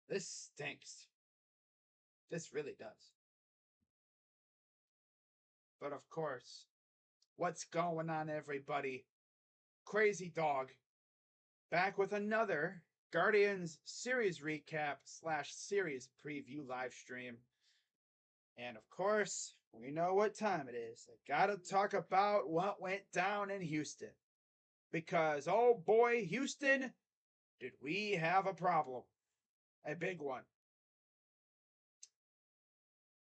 This stinks. This really does. But of course, what's going on, everybody? Crazy Dog back with another Guardians series recap slash series preview live stream. And of course, we know what time it is. I gotta talk about what went down in Houston. Because, oh boy, Houston, did we have a problem? A big one.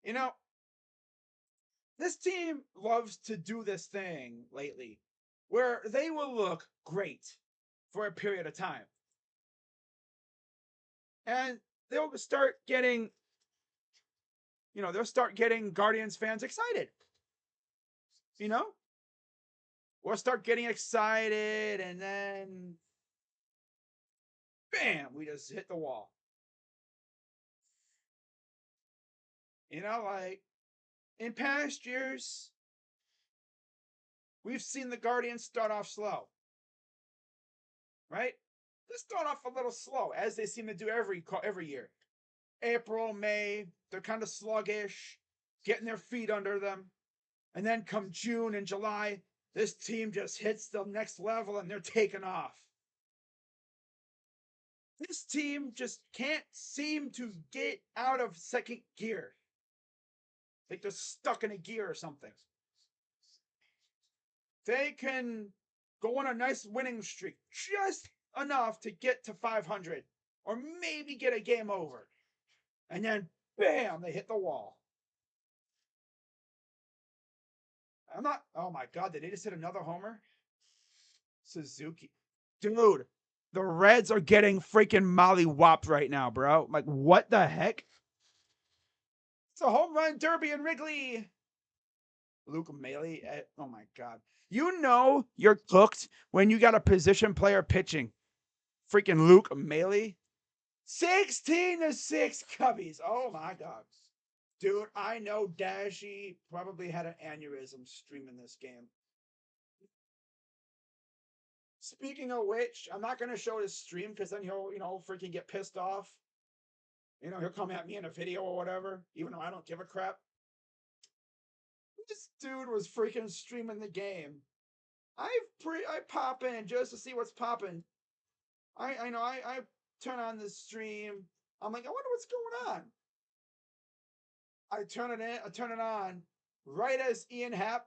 You know, this team loves to do this thing lately where they will look great for a period of time. And they'll start getting, they'll start getting Guardians fans excited. You know? We'll start getting excited and then bam, we just hit the wall. Like in past years, we've seen the Guardians start off slow. Right? They start off a little slow, as they seem to do every year. April, May, they're kind of sluggish, getting their feet under them. And then come June and July, this team just hits the next level and they're taking off. This team just can't seem to get out of second gear. Like they're stuck in a gear or something. They can go on a nice winning streak, just enough to get to 500 or maybe get a game over. And then, bam, they hit the wall. Oh my God, did they just hit another homer? Suzuki. Dude, the Reds are getting freaking molly-whopped right now, bro. Like, what the heck? It's a home run derby in Wrigley. Luke Maley. Oh my God. You know you're cooked when you got a position player pitching. Freaking Luke Maley. 16-6 Cubbies. Oh my God. Dude, I know Dashy probably had an aneurysm streaming this game. Speaking of which, I'm not going to show his stream because then he'll, freaking get pissed off. He'll come at me in a video or whatever, even though I don't give a crap. This dude was freaking streaming the game. I pop in just to see what's popping. I turn on the stream. I'm like, I wonder what's going on. I turn it on right as Ian Happ.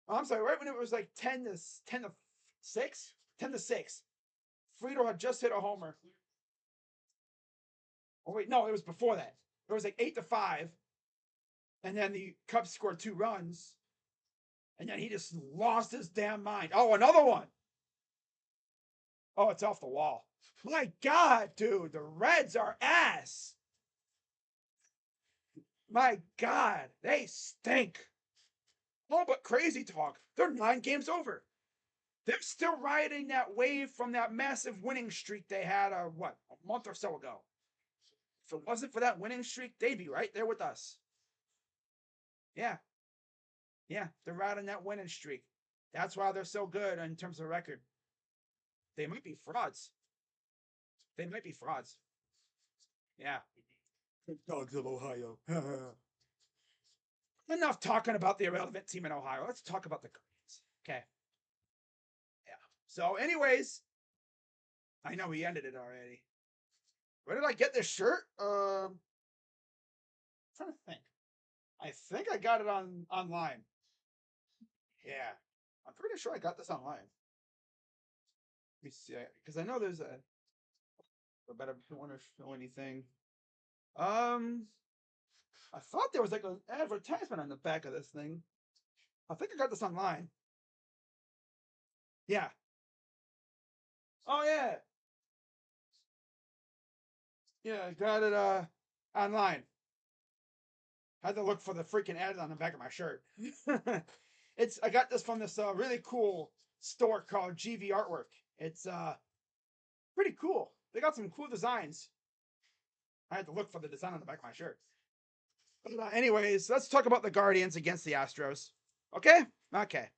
Oh, I'm sorry, right when it was like 10 to 6? 10 to 6. Friedel had just hit a homer. Oh wait, no, it was before that. It was like 8 to 5. And then the Cubs scored 2 runs. And then he just lost his damn mind. Oh, another one. Oh, it's off the wall. My God, dude, the Reds are ass. My God, they stink. Oh, but crazy talk. They're 9 games over. They're still riding that wave from that massive winning streak they had, a month or so ago. If it wasn't for that winning streak, they'd be right there with us. Yeah. Yeah, they're riding that winning streak. That's why they're so good in terms of record. They might be frauds. Yeah. Dogs of Ohio. Enough talking about the irrelevant team in Ohio. Let's talk about the Guardians. Okay. Yeah. So, anyways, I know we ended it already. Where did I get this shirt? I'm trying to think. I think I got it online. Yeah. I'm pretty sure I got this online. Let me see. Because I know there's but I don't want to show anything. I thought there was like an advertisement on the back of this thing. I think I got this online. Yeah. Oh yeah. Yeah, I got it online. Had to look for the freaking ad on the back of my shirt. I got this from this really cool store called GV Artwork. It's pretty cool. They got some cool designs. I had to look for the design on the back of my shirt. But anyways, let's talk about the Guardians against the Astros. Okay? Okay.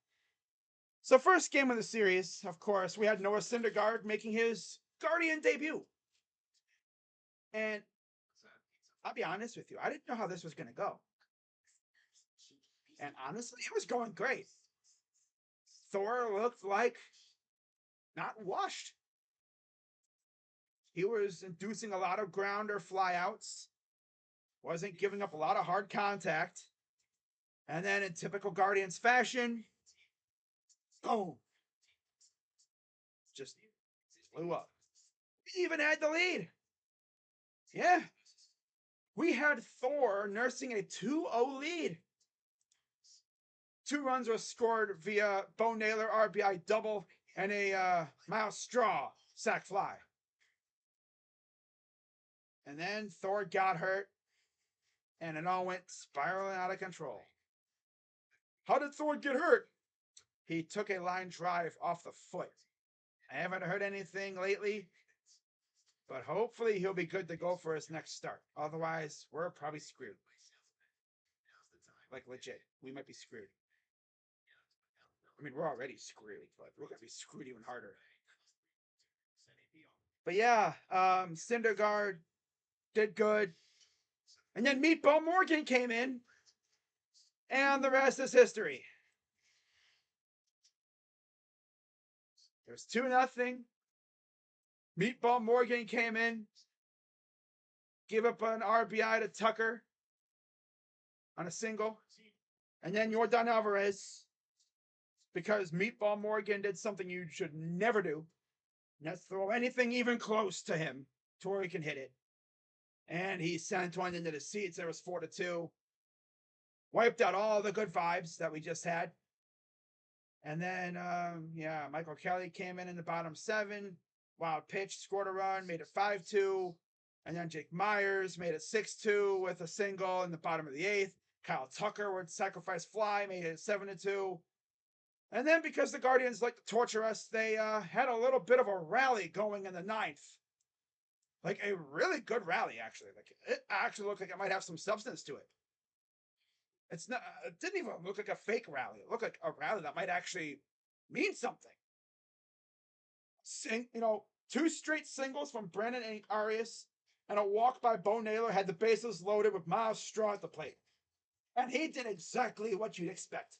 So first game of the series, of course, we had Noah Syndergaard making his Guardian debut. And I'll be honest with you, I didn't know how this was going to go. And honestly, it was going great. Thor looked like not washed. He was inducing a lot of grounder flyouts, wasn't giving up a lot of hard contact. And then in typical Guardians fashion, boom, just blew up. We even had the lead. Yeah. We had Thor nursing a 2-0 lead. 2 runs were scored via Bo Naylor RBI double and a Miles Straw sac fly. And then Thor got hurt, and it all went spiraling out of control. How did Thor get hurt? He took a line drive off the foot. I haven't heard anything lately, but hopefully he'll be good to go for his next start. Otherwise, we're probably screwed. Like, legit. We might be screwed. I mean, we're already screwed, but we're going to be screwed even harder. But yeah, Syndergaard did good. And then Meatball Morgan came in, and the rest is history. It was 2-0. Meatball Morgan came in, gave up an RBI to Tucker on a single. And then Yordan Alvarez, because Meatball Morgan did something you should never do. Not throw anything even close to him to where he can hit it. And he sent one into the seats. There was 4-2. Wiped out all the good vibes that we just had. And then, Michael Kelly came in the bottom 7. Wild pitch, scored a run, made it 5-2. And then Jake Myers made it 6-2 with a single in the bottom of the 8th. Kyle Tucker would sacrifice fly, made it 7-2. And then because the Guardians like to torture us, they had a little bit of a rally going in the 9th. Like a really good rally, actually. Like it actually looked like it might have some substance to it. It's not. It didn't even look like a fake rally. It looked like a rally that might actually mean something. 2 straight singles from Brandon Arias and a walk by Bo Naylor had the bases loaded with Miles Straw at the plate. And he did exactly what you'd expect.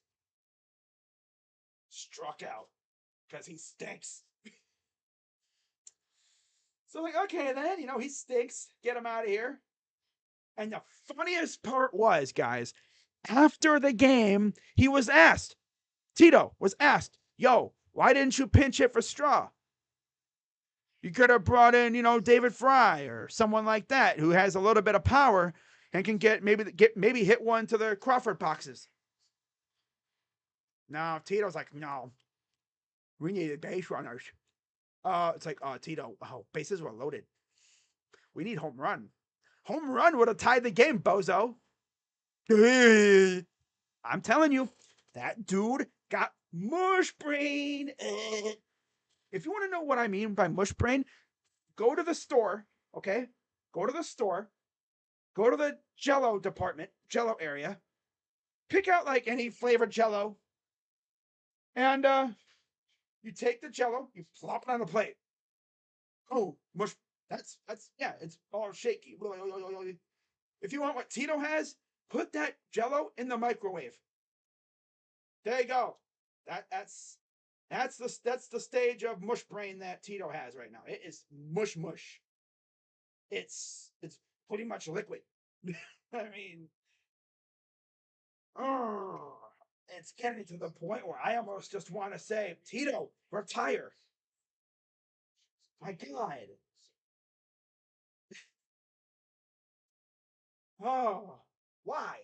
Struck out because he stinks. So like, okay, then, he stinks. Get him out of here. And the funniest part was, guys, after the game, Tito was asked, yo, why didn't you pinch hit for Straw? You could have brought in, David Fry or someone like that who has a little bit of power and can maybe hit one to the Crawford boxes. No, Tito's like, no, we needed base runners. It's like, Tito, bases were loaded. We need home run. Home run would have tied the game, bozo. I'm telling you, that dude got mush brain. If you want to know what I mean by mush brain, go to the store, okay? Go to the store. Go to the Jell-O department, Jell-O area. Pick out like any flavored Jell-O. And you take the Jell-O, you plop it on the plate. Oh, mush. That's it's all shaky. If you want what Tito has, put that Jell-O in the microwave. There you go. That's the stage of mush brain that Tito has right now. It is mush. It's pretty much liquid. I mean, it's getting to the point where I almost just want to say, Tito, retire. My God. Oh, why?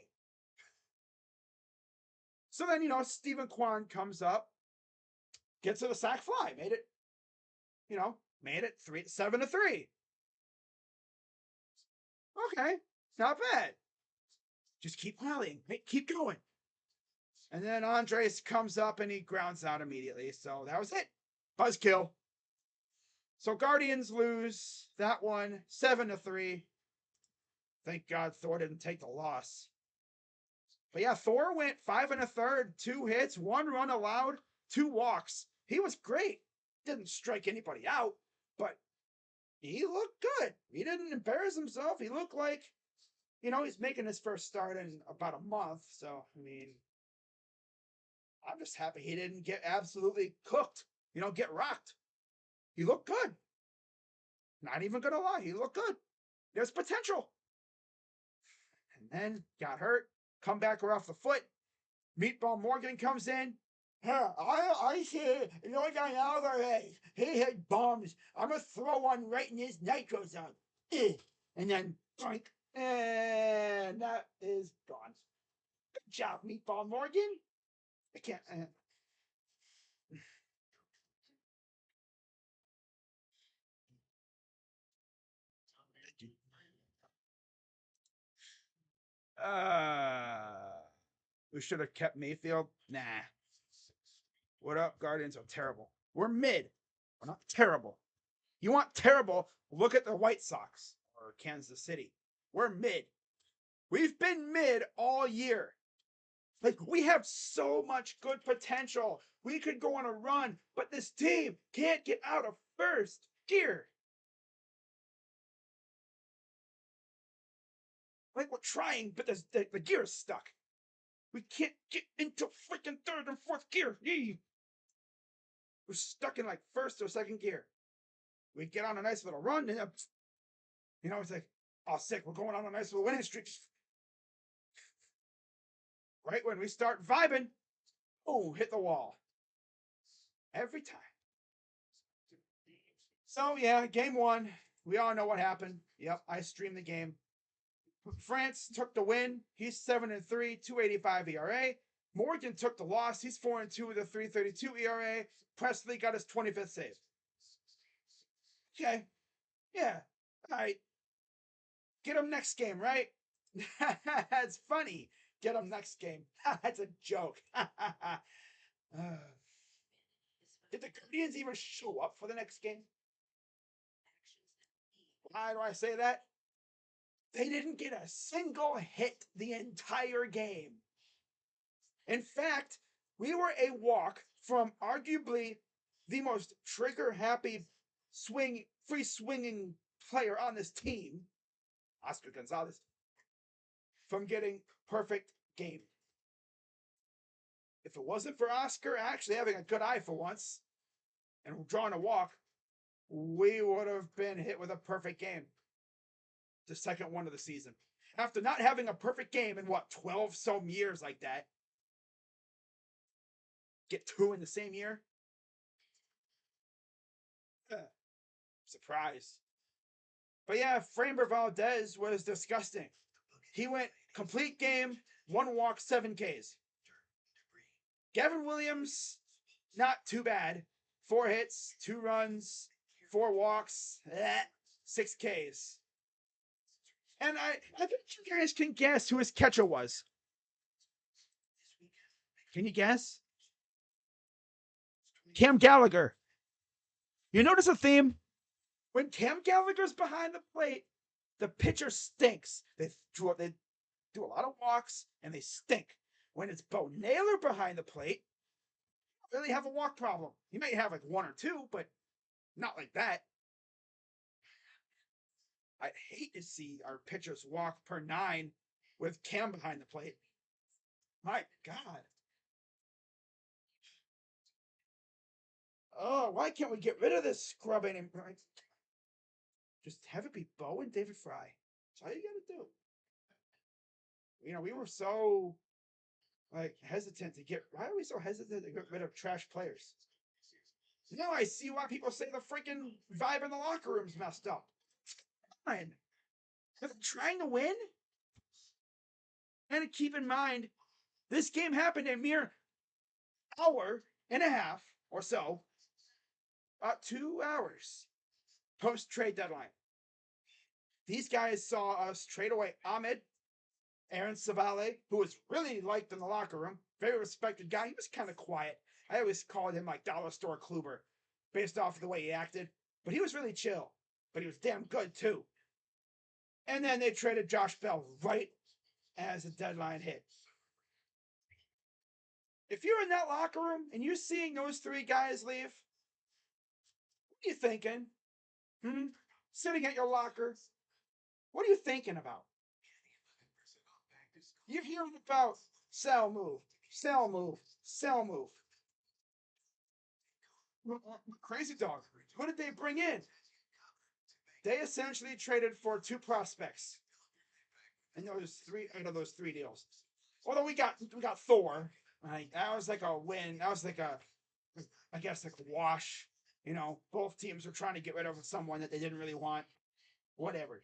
So then, Stephen Kwan comes up, gets to the sac fly, made it 7-3. Okay, not bad. Just keep rallying, keep going. And then Andres comes up and he grounds out immediately. So that was it. Buzzkill. So Guardians lose that one 7-3. Thank God Thor didn't take the loss. But yeah, Thor went 5 1/3, 2 hits, 1 run allowed, 2 walks. He was great. Didn't strike anybody out, but he looked good. He didn't embarrass himself. He looked like, he's making his first start in about a month. So, I mean, I'm just happy he didn't get absolutely cooked, get rocked. He looked good. Not even going to lie. He looked good. There's potential. And then got hurt. Come back off the foot. Meatball Morgan comes in. I see no guy Alvarez. He hit bombs. I'm gonna throw one right in his nitro zone. And then drink. And that is gone. Good job, Meatball Morgan. I can't. We should have kept Mayfield. Nah. What up, Guardians are terrible. We're mid. We're not terrible. You want terrible? Look at the White Sox or Kansas City. We're mid. We've been mid all year. Like, we have so much good potential. We could go on a run, but this team can't get out of first gear. Like, we're trying, but the gear is stuck. We can't get into freaking third and fourth gear. We're stuck in like first or second gear. We get on a nice little run, and it's like, oh, sick, we're going on a nice little winning streak. Right when we start vibing, oh, hit the wall. Every time. So, yeah, game one. We all know what happened. Yep, I streamed the game. France took the win. He's 7-3, 2.85 ERA. Morgan took the loss. He's 4-2 with a 3.32 ERA. Presley got his 25th save. Okay. Yeah. All right. Get him next game, right? That's funny. Get him next game. That's a joke. Did the Guardians even show up for the next game? Why do I say that? They didn't get a single hit the entire game. In fact, we were a walk from arguably the most trigger happy free swinging player on this team, Oscar Gonzalez, from getting perfect game. If it wasn't for Oscar actually having a good eye for once and drawing a walk, we would have been hit with a perfect game. The second one of the season. After not having a perfect game in 12 some years like that, get two in the same year? Surprise. But yeah, Framber Valdez was disgusting. He went complete game, 1 walk, 7 Ks. Gavin Williams, not too bad. 4 hits, 2 runs, 4 walks, 6 Ks. And I bet you guys can guess who his catcher was. Can you guess? Cam Gallagher. You notice a theme? When Cam Gallagher's behind the plate, the pitcher stinks. They do a lot of walks and they stink. When it's Bo Naylor behind the plate, you don't really have a walk problem. You might have like 1 or 2, but not like that. I'd hate to see our pitchers walk per 9 with Cam behind the plate. My God. Oh, why can't we get rid of this scrubbing and just have it be Bo and David Fry? That's all you gotta do. We were so hesitant to get. Why are we so hesitant to get rid of trash players? Now I see why people say the freaking vibe in the locker room's messed up. Fine. They're trying to win. And keep in mind, this game happened a mere hour and a half or so, about 2 hours post trade deadline. These guys saw us trade away Ahmed, Aaron Savale, who was really liked in the locker room, very respected guy. He was kind of quiet. I always called him like Dollar Store Kluber, based off of the way he acted. But he was really chill. But he was damn good too. And then they traded Josh Bell right as the deadline hit. If you're in that locker room and you're seeing those 3 guys leave, what are you thinking? sitting at your locker. What are you thinking about? You're hearing about sell move, sell move, sell move. Crazy dog. Who did they bring in? They essentially traded for 2 prospects in those three out of those 3 deals. Although we got Thor, right? That was like a win. That was like a, I guess, like a wash. Both teams were trying to get rid of someone that they didn't really want. Whatever.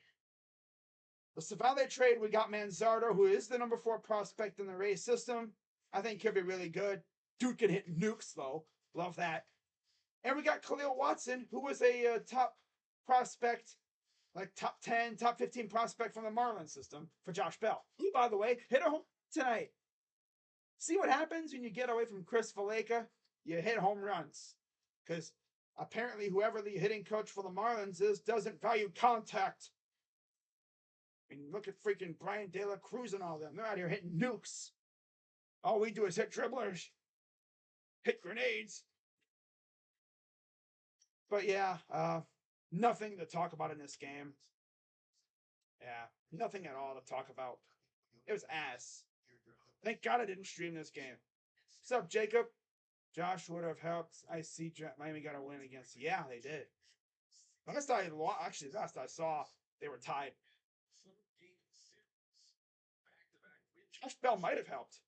The Savale trade, we got Manzardo, who is the number 4 prospect in the Rays system. I think he'll be really good. Dude can hit nukes, though. Love that. And we got Khalil Watson, who was a top prospect, like top 10, top 15 prospect from the Marlins system for Josh Bell. Who, by the way, hit a home tonight. See what happens when you get away from Chris Valaika? You hit home runs. Because apparently whoever the hitting coach for the Marlins is doesn't value contact. I mean, look at freaking Brian De La Cruz and all them. They're out here hitting nukes. All we do is hit dribblers, hit grenades. But yeah, nothing to talk about in this game. Yeah, nothing at all to talk about. It was ass. Thank God I didn't stream this game. What's up, Jacob? Josh would have helped. I see Miami got a win against. Yeah, they did. Last I saw, they were tied. Josh Bell might have helped.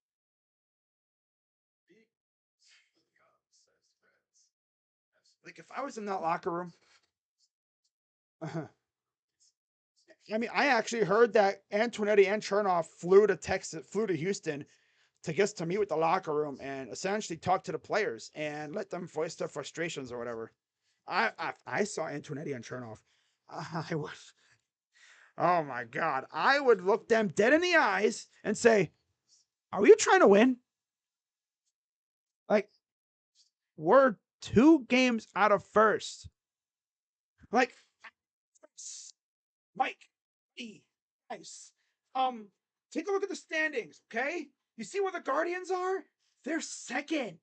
Like, if I was in that locker room, I mean, I actually heard that Antonetti and Chernoff flew to Houston to meet with the locker room and essentially talk to the players and let them voice their frustrations or whatever. I saw Antonetti and Chernoff. I would, oh my God, I would look them dead in the eyes and say, "Are you trying to win? Like, we're 2 games out of first. Like, Mike, nice. Take a look at the standings, okay? You see where the Guardians are? They're second.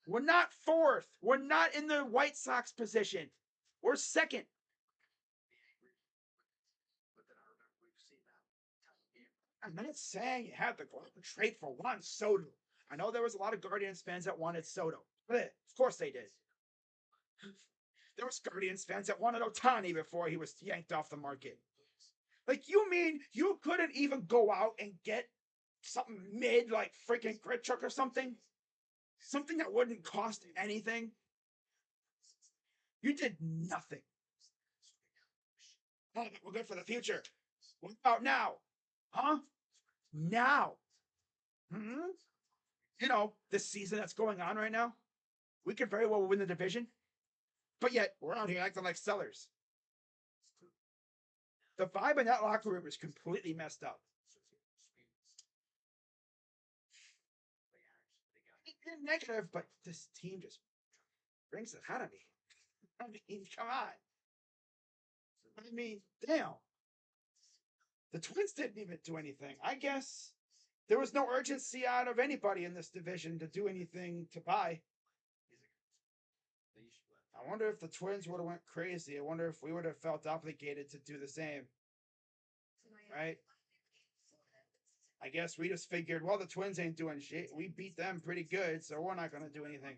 We're not fourth. We're not in the White Sox position. We're second. I'm not saying you have to go out and trade for Juan Soto. I know there was a lot of Guardians fans that wanted Soto. Of course they did. There was Guardians fans that wanted Ohtani before he was yanked off the market. Like, you mean you couldn't even go out and get something mid like freaking Grichuk or something? Something that wouldn't cost anything? You did nothing. Oh, we're good for the future. What about now? Huh? Now. This season that's going on right now, we could very well win the division. But yet, we're out here acting like sellers. The vibe in that locker room is completely messed up. Negative, but this team just brings it out of me. I mean, come on. I mean, damn. The Twins didn't even do anything. I guess there was no urgency out of anybody in this division to do anything to buy. I wonder if the Twins would have went crazy. I wonder if we would have felt obligated to do the same. Right? I guess we just figured, well, the Twins ain't doing shit. We beat them pretty good, so we're not going to do anything.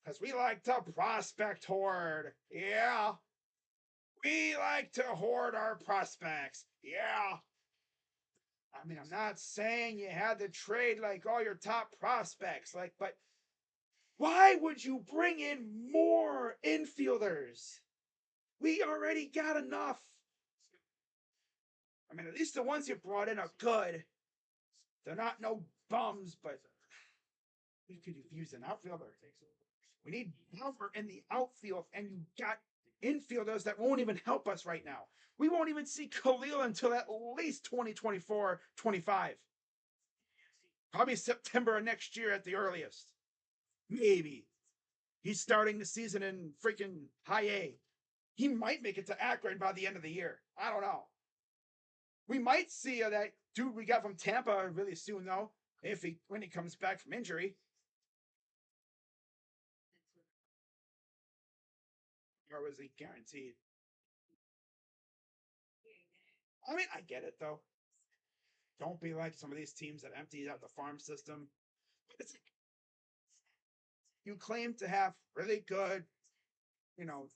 Because we like to prospect hoard. Yeah. We like to hoard our prospects. Yeah. I mean, I'm not saying you had to trade like all your top prospects, but why would you bring in more infielders? We already got enough. I mean, at least the ones you brought in are good. They're not no bums, but we could use an outfielder. We need power in the outfield, and you got infielders that won't even help us right now. We won't even see Khalil until at least 2024, 25. Probably September of next year at the earliest. Maybe. He's starting the season in freaking high A. He might make it to Akron by the end of the year. I don't know. We might see that dude we got from Tampa really soon, though, when he comes back from injury. Or was he guaranteed? I mean, I get it though. Don't be like some of these teams that empty out the farm system. It's like you claim to have really good,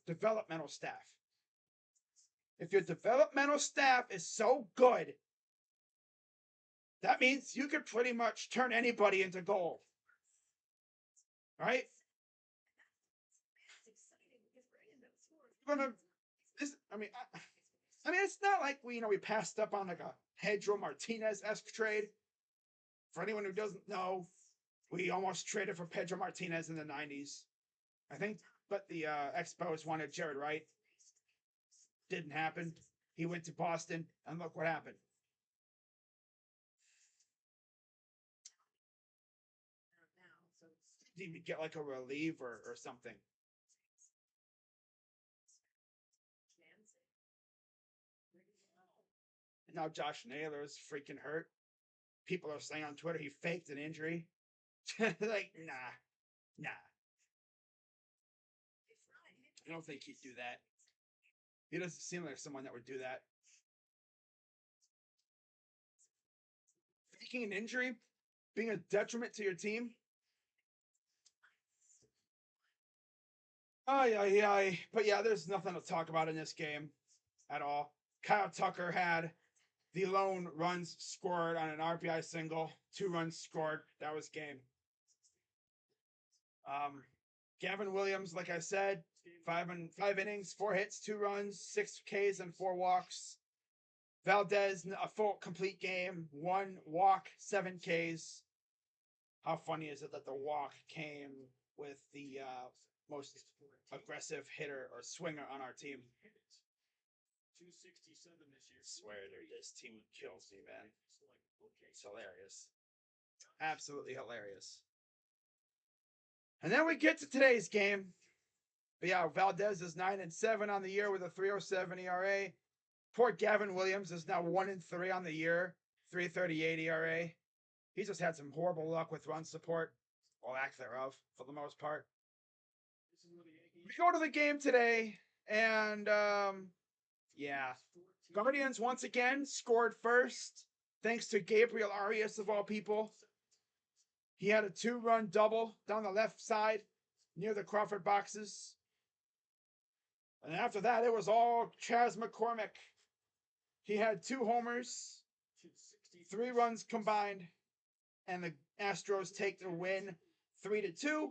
developmental staff. If your developmental staff is so good, that means you could pretty much turn anybody into gold. Right? Gonna this I mean it's not like we passed up on like a Pedro Martinez-esque trade. For anyone who doesn't know, we almost traded for Pedro Martinez in the 90s. I think, but the Expos wanted Jared Wright. Didn't happen. He went to Boston, and look what happened. Didn't even get like a reliever or something. And now Josh Naylor is freaking hurt. People are saying on Twitter he faked an injury. Like, nah. I don't think he'd do that. He doesn't seem like someone that would do that. Faking an injury, being a detriment to your team. Yeah. But yeah, there's nothing to talk about in this game at all. Kyle Tucker had the lone runs scored on an RBI single, 2 runs scored. That was game. Gavin Williams, like I said, 5 innings, 4 hits, 2 runs, 6 Ks, and 4 walks. Valdez, a full complete game, 1 walk, 7 Ks. How funny is it that the walk came with the most aggressive hitter or swinger on our team? 267 this year. I swear, this team kills me, man. It's hilarious. Absolutely hilarious. And then we get to today's game. But yeah, Valdez is 9-7 on the year with a 3.07 ERA. Poor Gavin Williams is now 1-3 on the year, 3.38 ERA. He just had some horrible luck with run support, or lack thereof, for the most part. We go to the game today, and yeah, Guardians once again scored first, thanks to Gabriel Arias of all people. He had a 2-run double down the left side near the Crawford boxes. And after that, it was all Chas McCormick. He had 2 homers, 3 runs combined, and the Astros take the win 3-2.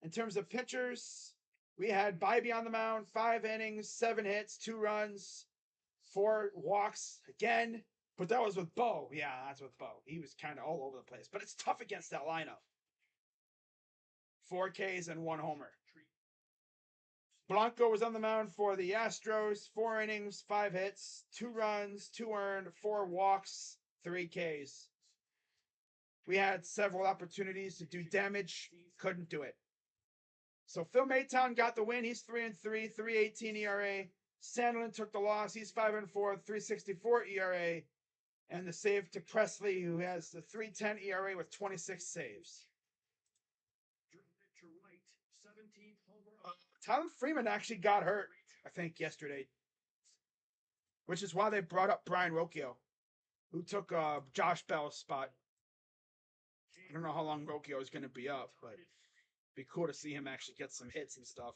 In terms of pitchers, we had Bybee on the mound, 5 innings, 7 hits, 2 runs, 4 walks again. But that was with Bo. Yeah, that's with Bo. He was kind of all over the place. But it's tough against that lineup. 4 Ks and 1 homer. Blanco was on the mound for the Astros. 4 innings, 5 hits, 2 runs, 2 earned, 4 walks, 3 Ks. We had several opportunities to do damage. Couldn't do it. So Phil Maytown got the win. He's 3-3, 3.18 ERA. Sandlin took the loss. He's 5-4, 3.64 ERA. And the save to Presley, who has the 3.10 ERA with 26 saves. Tyler Freeman actually got hurt, I think, yesterday. Which is why they brought up Brian Rocchio, who took Josh Bell's spot. I don't know how long Rocchio is going to be up, but it'd be cool to see him actually get some hits and stuff.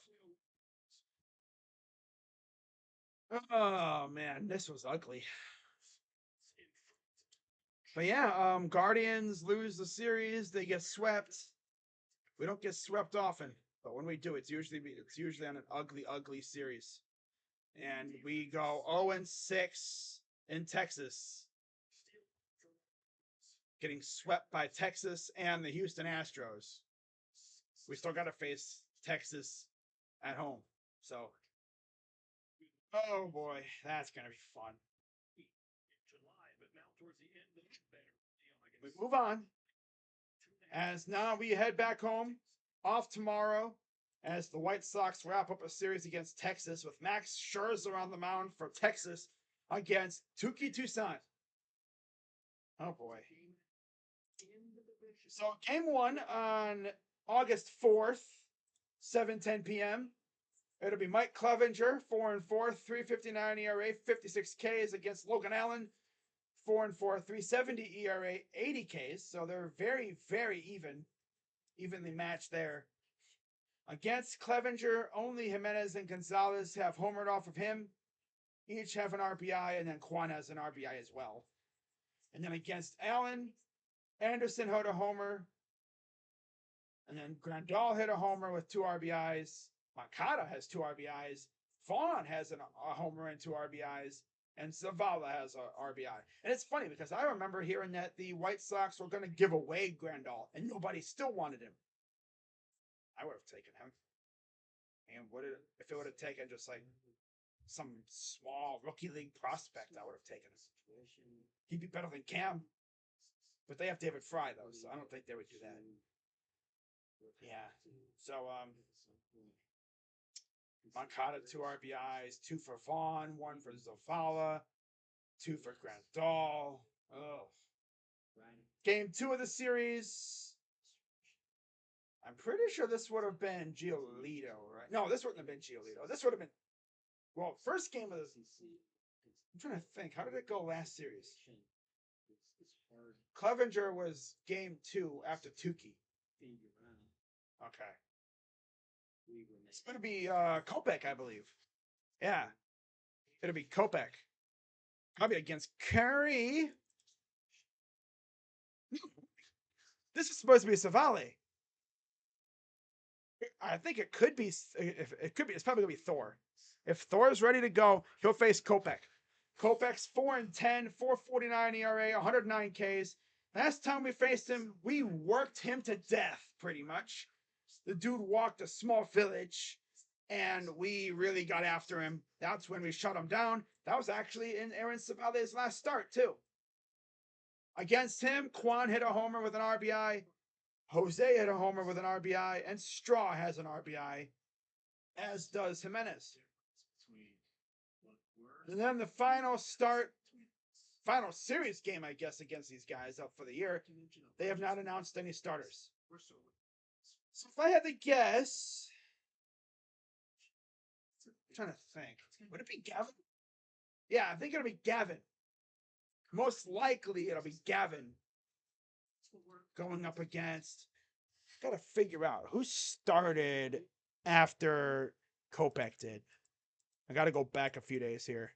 Oh, man, this was ugly. But yeah, Guardians lose the series. They get swept. We don't get swept often, but when we do, it's usually on an ugly series. And we go 0-6 in Texas, getting swept by Texas and the Houston Astros. We still got to face Texas at home. So, oh boy, that's going to be fun. We move on. As now we head back home, off tomorrow, as the White Sox wrap up a series against Texas with Max Scherzer on the mound for Texas against Touki Toussaint. Oh boy. So game 1 on August 4th, 7:10 p.m. It'll be Mike Clevenger, 4-4, 3.59 ERA, 56 Ks against Logan Allen, 4-4, 3.70 ERA, 80 Ks. So they're very, very evenly matched there. Against Clevenger, only Jimenez and Gonzalez have homered off of him. Each have an RBI, and then Quan has an RBI as well. And then against Allen, Anderson hit a homer. And then Grandal hit a homer with 2 RBIs. Moncada has 2 RBIs. Vaughn has a homer and 2 RBIs. And Zavala has a RBI. And it's funny because I remember hearing that the White Sox were going to give away Grandal, and nobody still wanted him. I would have taken him. And if it would have taken just like some small rookie league prospect, I would have taken him. He'd be better than Cam. But they have David Fry, though, so I don't think they would do that. Yeah. So, Moncada, 2 RBIs, 2 for Vaughn, 1 for Zavala, 2 for Grandal. Oh. Game 2 of the series. I'm pretty sure this would have been Giolito, right? No, this wouldn't have been Giolito. This would have been, well, first game of the season. I'm trying to think. How did it go last series? Clevenger was game 2 after Tukey. Okay. It's going to be Kopech, I believe. Yeah. It'll be Kopech. Probably against Curry. This is supposed to be Savale. I think it could be. It's probably gonna be Thor. If Thor's ready to go, he'll face Kopech. Kopech's 4-10, 4.49 ERA, 109 Ks. Last time we faced him, we worked him to death, pretty much. The dude walked a small village, and we really got after him. That's when we shut him down. That was actually in Aaron Savale's last start, too. Against him, Quan hit a homer with an RBI. Jose hit a homer with an RBI, and Straw has an RBI, as does Jimenez. And then the final series game, I guess, against these guys up for the year, they have not announced any starters. So if I had to guess, I'm trying to think, would it be Gavin? Yeah, I think it'll be Gavin. Most likely it'll be Gavin going up against. Gotta figure out who started after Kopech did. I gotta go back a few days here.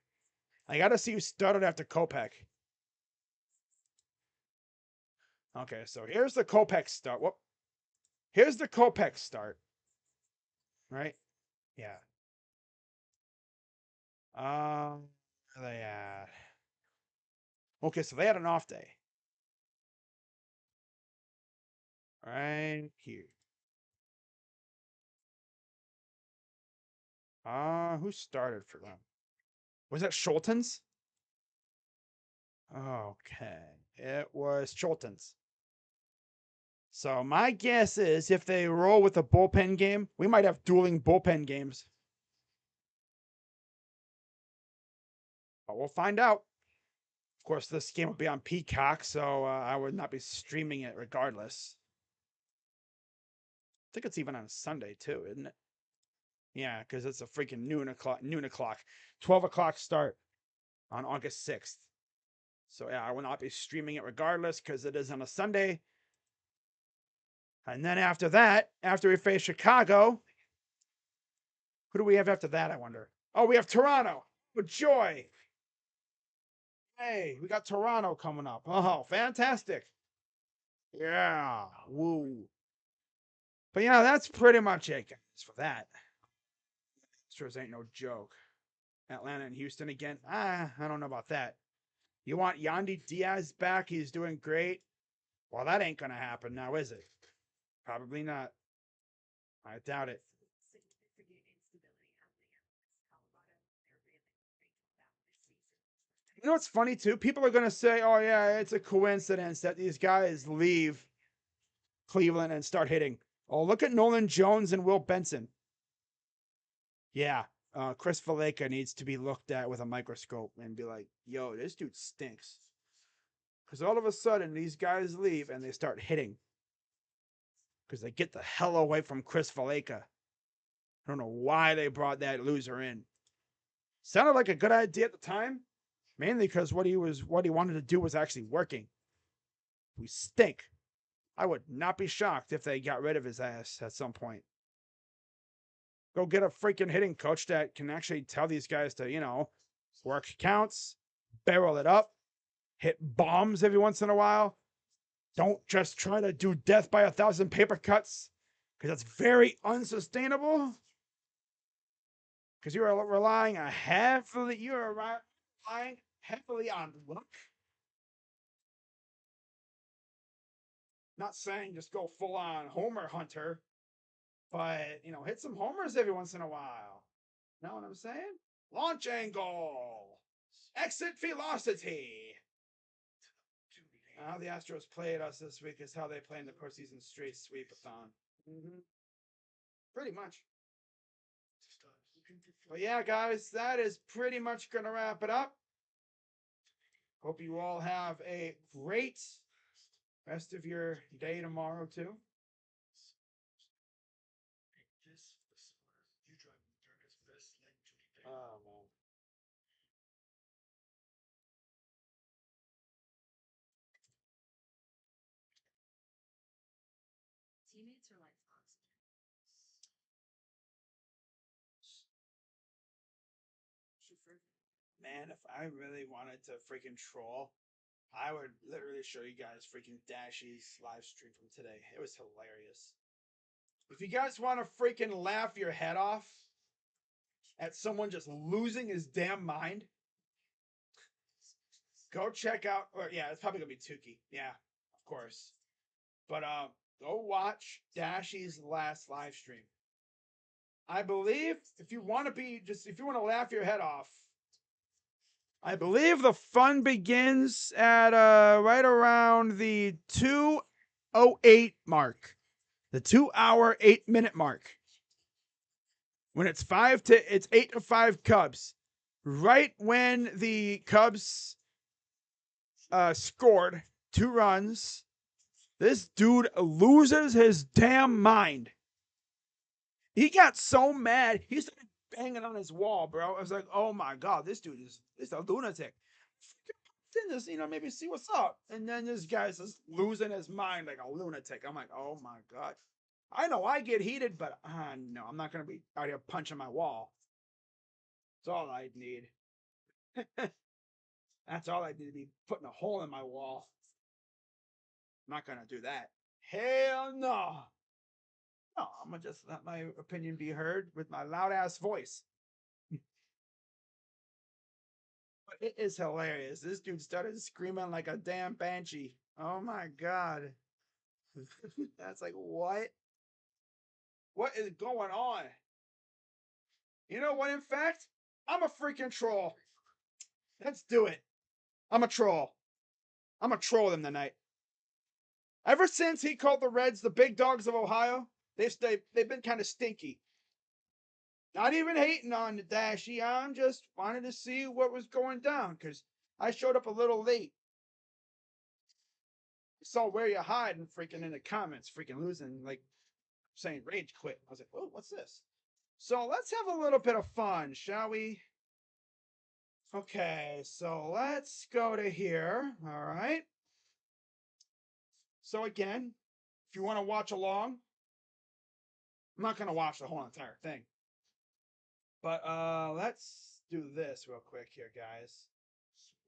I gotta see who started after Kopech. Okay, so here's the Kopech start. Whoop. Here's the Kopech start. Right? Yeah. Where they at? Okay, so they had an off day. Right here. Who started for them? Was that Schultens? Okay. It was Schultens. So my guess is if they roll with a bullpen game, we might have dueling bullpen games. But we'll find out. Of course, this game will be on Peacock, so I would not be streaming it regardless. I think it's even on a Sunday too, isn't it? Yeah, because it's a freaking noon o'clock, 12 o'clock start on August 6th. So yeah, I will not be streaming it regardless because it is on a Sunday. And then after that, after we face Chicago, who do we have after that, I wonder? Oh, we have Toronto. With joy. Hey, we got Toronto coming up. Oh, fantastic. Yeah. Woo. But yeah, that's pretty much it, guys, for that. Astros ain't no joke. Atlanta and Houston again. I don't know about that. You want Yandy Diaz back? He's doing great. Well, that ain't going to happen now, is it? Probably not. I doubt it. You know what's funny, too? People are going to say, oh, yeah, it's a coincidence that these guys leave Cleveland and start hitting. Oh, look at Nolan Jones and Will Benson. Yeah, Chris Valaika needs to be looked at with a microscope and be like, yo, this dude stinks. Because all of a sudden, these guys leave and they start hitting. Because they get the hell away from Chris Valaika. I don't know why they brought that loser in. Sounded like a good idea at the time, mainly because what he wanted to do was actually working. We stink. I would not be shocked if they got rid of his ass at some point. Go get a freaking hitting coach that can actually tell these guys to, work counts, barrel it up, hit bombs every once in a while. Don't just try to do death by 1,000 paper cuts, because that's very unsustainable. Because you are relying heavily on luck. Not saying just go full on Homer Hunter, but hit some homers every once in a while. Know what I'm saying? Launch angle, exit velocity. How the Astros played us this week is how they play in the postseason straight sweep-a-thon. Pretty much. But yeah, guys, that is pretty much going to wrap it up. Hope you all have a great rest of your day tomorrow, too. Oh, man. Teammates are like Man, if I really wanted to freaking troll, I would literally show you guys freaking Dashy's live stream from today. It was hilarious. If you guys want to freaking laugh your head off at someone just losing his damn mind, go check out. Or yeah, it's probably gonna be Tukey. Yeah, of course. But go watch Dashy's last live stream. I believe if you want to laugh your head off, I believe the fun begins at right around the 2:08 mark. The 2-hour 8-minute mark. When it's 8 to 5 Cubs. Right when the Cubs scored 2 runs, this dude loses his damn mind. He got so mad, he started banging on his wall, bro. I was like, oh my God, this dude is a lunatic. Then just, maybe see what's up. And then this guy's just losing his mind like a lunatic. I'm like, oh my God. I know I get heated, but no, I'm not going to be out here punching my wall. That's all I need. That's all I need to be putting a hole in my wall. I'm not going to do that. Hell no. No, I'm going to just let my opinion be heard with my loud ass voice. But it is hilarious. This dude started screaming like a damn banshee. Oh my God. That's like, what? What is going on? You know what, in fact? I'm a freaking troll. Let's do it. I'm a troll. I'm a troll them tonight. Ever since he called the Reds the big dogs of Ohio, they've been kind of stinky. Not even hating on the Dashy. I'm just wanted to see what was going down because I showed up a little late. Saw where you hide and freaking in the comments, freaking losing, like saying rage quit. I was like, oh, what's this? So let's have a little bit of fun, shall we? Okay, so let's go to here. All right. So again, if you want to watch along, I'm not going to watch the whole entire thing. But let's do this real quick here, guys.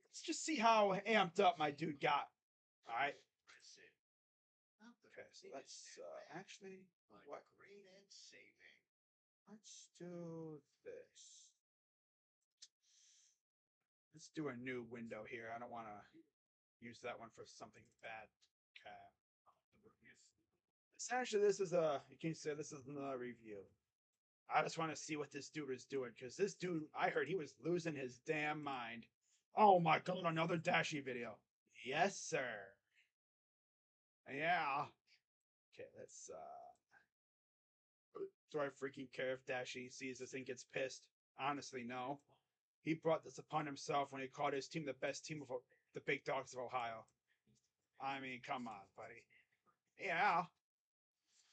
Let's just see how amped up my dude got. All right. Okay, so let's actually what? Let's do this. Let's do a new window here. I don't want to use that one for something bad. Okay. Essentially, this is you can say this is another review. I just want to see what this dude is doing because this dude, I heard he was losing his damn mind. Oh my God, another Dashy video. Yes, sir. Yeah. Okay, let's do I freaking care if Dashy sees this and gets pissed? Honestly, no. He brought this upon himself when he called his team the best team of the big dogs of Ohio. I mean, come on, buddy. Yeah.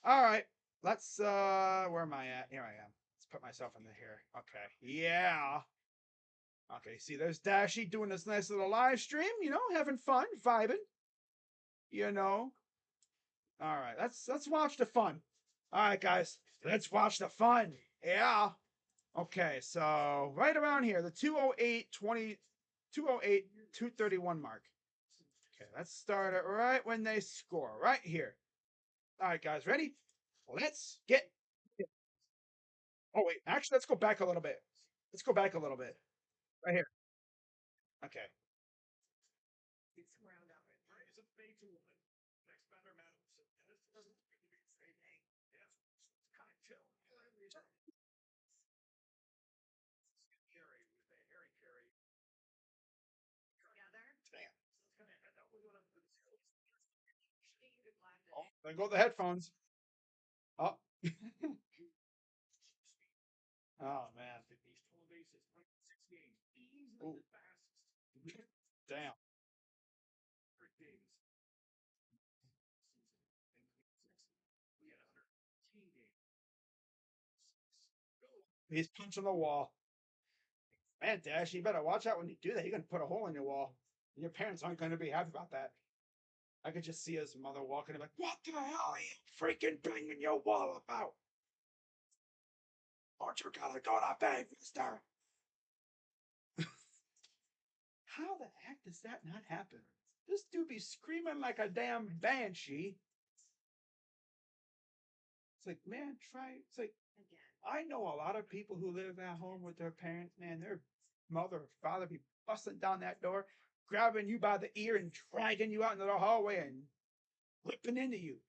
All right. Let's where am I at? Here I am. put myself in the here. Okay. Yeah. Okay. See, there's Dashy doing this nice little live stream, having fun, vibing. All right, let's watch the fun. All right, guys, let's watch the fun. Yeah. Okay, so right around here, the 208 231 mark. Okay, let's start it right when they score, right here. All right, guys, ready? Let's get. Oh wait, actually, let's go back a little bit. Let's go back a little bit. Right here. Okay. Oh, there go the headphones. Oh. Oh man. Ooh. Damn. He's punching the wall. Man, Dash, you better watch out when you do that. You're gonna put a hole in your wall. And your parents aren't gonna be happy about that. I could just see his mother walking and be like, "What the hell are you freaking banging your wall about? Aren't you gonna go to bed, mister?" How the heck does that not happen? This dude be screaming like a damn banshee. It's like, man, try. It's like, I know a lot of people who live at home with their parents, man, their mother or father be busting down that door, grabbing you by the ear and dragging you out into the hallway and whipping into you.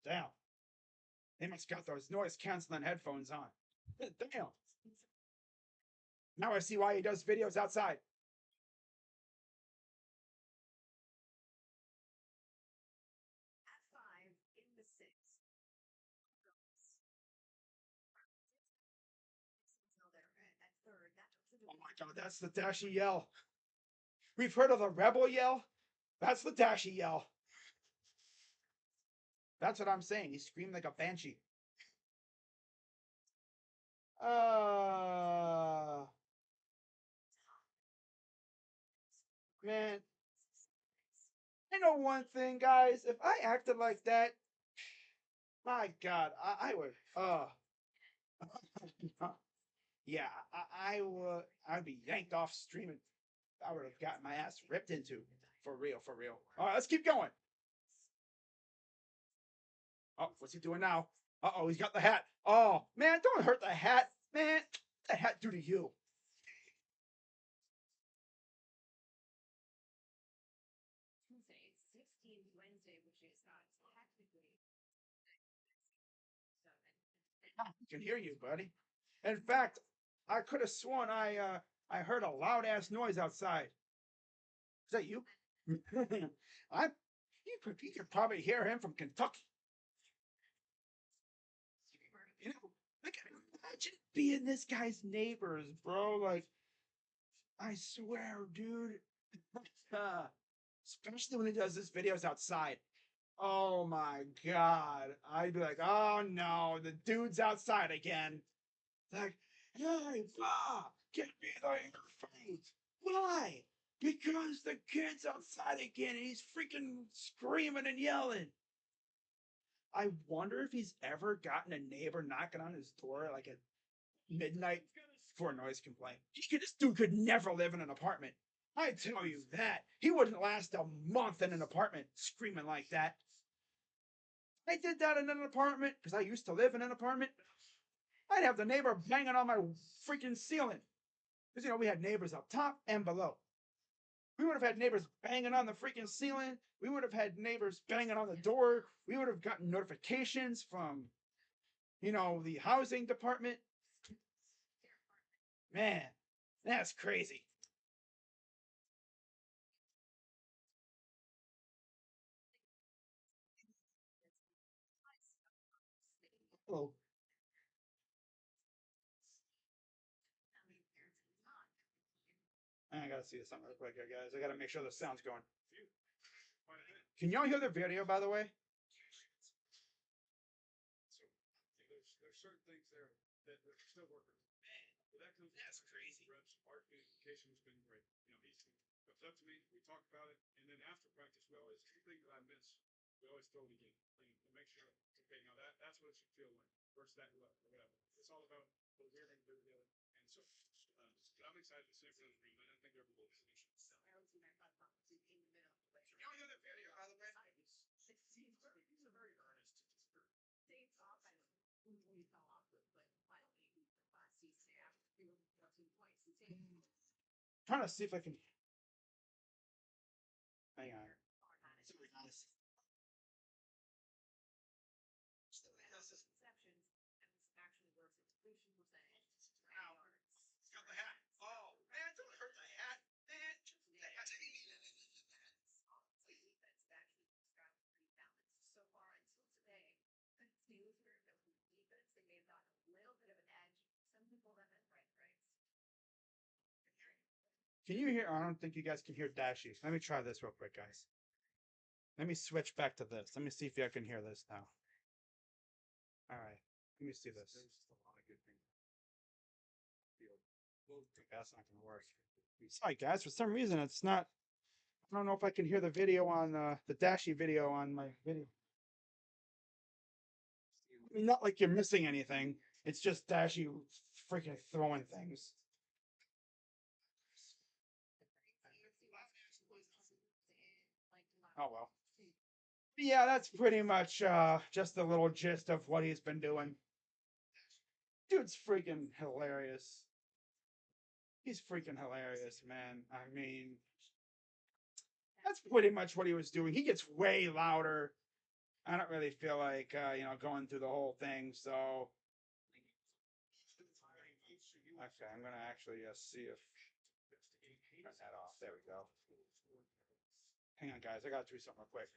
Damn. They must got those noise canceling headphones on. Damn. Now I see why he does videos outside. Oh my god, that's the Dashy yell. We've heard of the rebel yell. That's the Dashy yell. That's what I'm saying. He screamed like a banshee. Uh Man, I know one thing, guys. If I acted like that, my God, I would. Yeah, I would. I'd be yanked off streaming. I would have gotten my ass ripped into. For real, for real. All right, let's keep going. Oh, what's he doing now? Uh-oh, he's got the hat. Oh, man, don't hurt the hat. Man, what the hat do to you? I can hear you, buddy. In fact, I could have sworn I heard a loud ass noise outside. Is that you? I you could probably hear him from Kentucky. I can imagine being this guy's neighbors, bro. Like, I swear, dude. Especially when he does his videos outside. Oh my god. I'd be like, oh no, the dude's outside again. Like, hey, bah, get me the interface. Why? Because the kid's outside again and he's freaking screaming and yelling. I wonder if he's ever gotten a neighbor knocking on his door like at midnight for a noise complaint. This dude could never live in an apartment. I tell you that. He wouldn't last a month in an apartment screaming like that. I did that in an apartment because I used to live in an apartment. I'd have the neighbor banging on my freaking ceiling. Because, we had neighbors up top and below. We would have had neighbors banging on the freaking ceiling. We would have had neighbors banging on the door. We would have gotten notifications from, the housing department. Man, that's crazy. Oh, I gotta see something real quick here, guys. I gotta make sure the sound's going. Can y'all hear the video, by the way? There's certain things there. still working. Man, but that comes. That's crazy. Reps, our communication has been great. He comes up to me, we talk about it, and then after practice, we always anything that I miss, we always throw it again, and make sure. Okay, that's what it should feel like. Versus that or whatever. It's all about what we're going to do together. And so, I'm excited to see everyone's dream. I think everyone's solution. I don't see my butt in the middle. You only have that video, by the way. He's a very earnest. Dave's off. I don't know who he fell off with, but finally, last season after we were 14 points. Trying to see if I can. Hang on. Sorry, guys. Exceptions, and this actually works at completion percentage. Wow. He's got the hat. Oh, man, don't hurt the hat. Man, just the hat. Defense actually got pretty balanced so far until today. But it's news here that with defense, they may have gotten a little bit of an edge. Some people have been right. Can you hear? I don't think you guys can hear Dashy. Let me try this real quick, guys. Let me switch back to this. Let me see if you can hear this now. All right. Let me see this. There's just a lot of good things. That's not going to work. Sorry, guys. For some reason, it's not. I don't know if I can hear the video on the Dashy video on my video. I mean, not like you're missing anything. It's just Dashy freaking throwing things. Oh well. Yeah, that's pretty much just a little gist of what he's been doing. Dude's freaking hilarious. He's freaking hilarious, man. I mean, that's pretty much what he was doing. He gets way louder. I don't really feel like going through the whole thing, so okay, I'm gonna actually see if turn that off. There we go. Hang on, guys. I gotta do something real quick.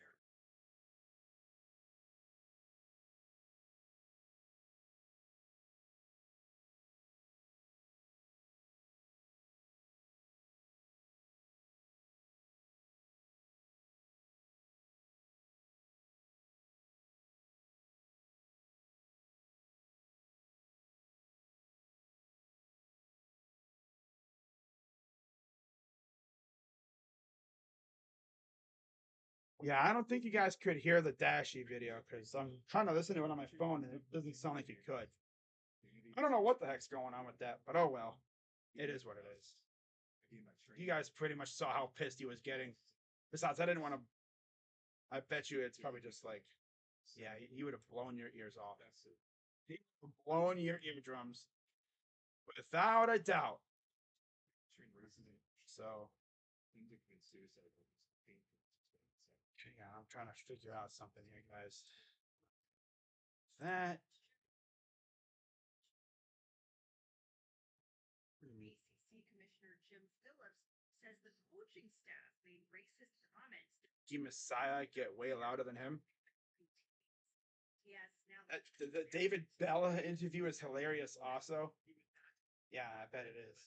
Yeah, I don't think you guys could hear the Dashy video because I'm trying to listen to it on my phone and it doesn't sound like you could. I don't know what the heck's going on with that, but oh well. It is what it is. You guys pretty much saw how pissed he was getting. Besides, I didn't want to. I bet you it's probably just like, yeah, he would have blown your ears off. He would have blown your eardrums without a doubt. So, yeah, I'm trying to figure out something here, guys. That. ACC Commissioner Jim Phillips says the coaching staff made racist comments. Messiah get way louder than him. Yes, now The David Bella interview is hilarious also. Yeah, I bet it is.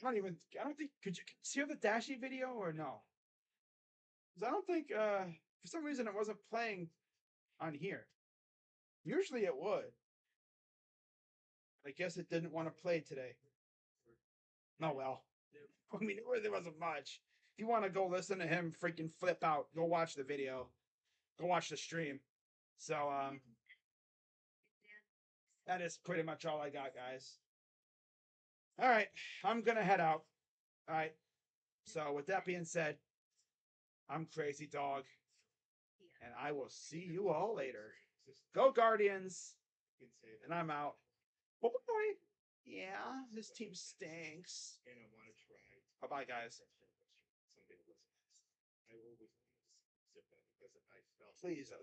I don't think, could you hear the Dashy video or no? Because I don't think, for some reason it wasn't playing on here. Usually it would. I guess it didn't want to play today. Oh well. I mean, there wasn't much. If you want to go listen to him freaking flip out, go watch the video. Go watch the stream. So, that is pretty much all I got, guys. All right, I'm going to head out. All right. So, with that being said, I'm Crazy Dog, and I will see you all later. Go Guardians, and I'm out. Bye. Yeah, this team stinks. Bye-bye, guys. Please.